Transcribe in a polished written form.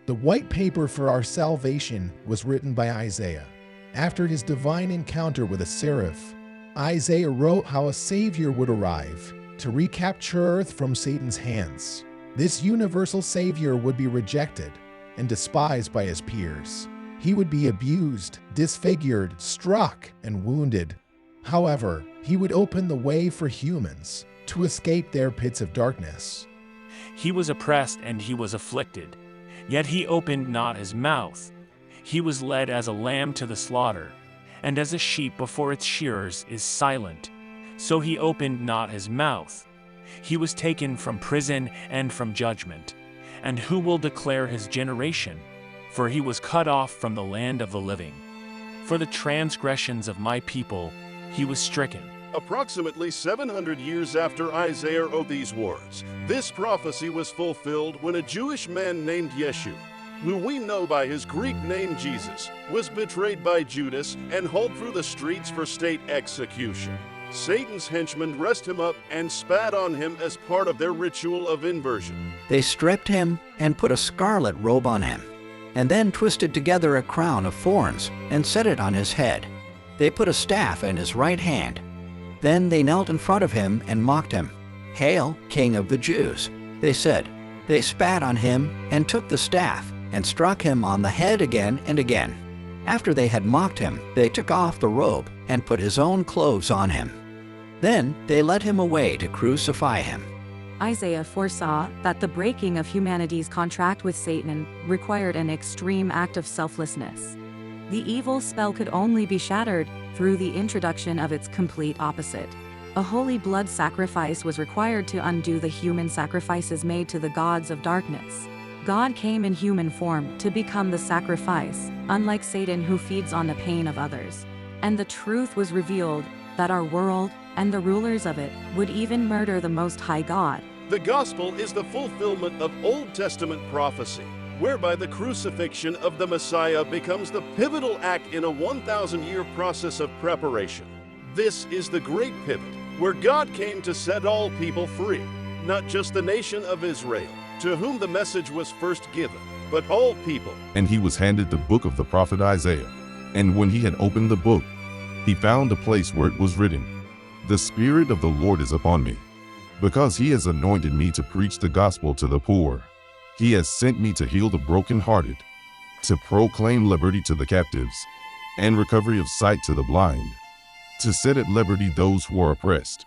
The white paper for our salvation was written by Isaiah. After his divine encounter with a seraph, Isaiah wrote how a savior would arrive to recapture earth from Satan's hands. This universal savior would be rejected and despised by his peers. He would be abused, disfigured, struck, and wounded. However, he would open the way for humans to escape their pits of darkness. He was oppressed and he was afflicted, yet he opened not his mouth. He was led as a lamb to the slaughter, and as a sheep before its shearers is silent, so he opened not his mouth. He was taken from prison and from judgment. And who will declare his generation? For he was cut off from the land of the living. For the transgressions of my people he was stricken. Approximately 700 years after Isaiah wrote these words, this prophecy was fulfilled when a Jewish man named Yeshua, who we know by his Greek name Jesus, was betrayed by Judas and hauled through the streets for state execution. Satan's henchmen dressed him up and spat on him as part of their ritual of inversion. They stripped him and put a scarlet robe on him, and then twisted together a crown of thorns and set it on his head. They put a staff in his right hand. Then they knelt in front of him and mocked him. "Hail, King of the Jews," they said. They spat on him and took the staff and struck him on the head again and again. After they had mocked him, they took off the robe and put his own clothes on him. Then they led him away to crucify him. Isaiah foresaw that the breaking of humanity's contract with Satan required an extreme act of selflessness. The evil spell could only be shattered through the introduction of its complete opposite. A holy blood sacrifice was required to undo the human sacrifices made to the gods of darkness. God came in human form to become the sacrifice, unlike Satan who feeds on the pain of others. And the truth was revealed that our world and the rulers of it would even murder the Most High God. The gospel is the fulfillment of Old Testament prophecy, whereby the crucifixion of the Messiah becomes the pivotal act in a 1,000-year process of preparation. This is the great pivot, where God came to set all people free, not just the nation of Israel, to whom the message was first given, but all people. And he was handed the book of the prophet Isaiah. And when he had opened the book, he found a place where it was written, "The Spirit of the Lord is upon me, because he has anointed me to preach the gospel to the poor. He has sent me to heal the brokenhearted, to proclaim liberty to the captives, and recovery of sight to the blind, to set at liberty those who are oppressed,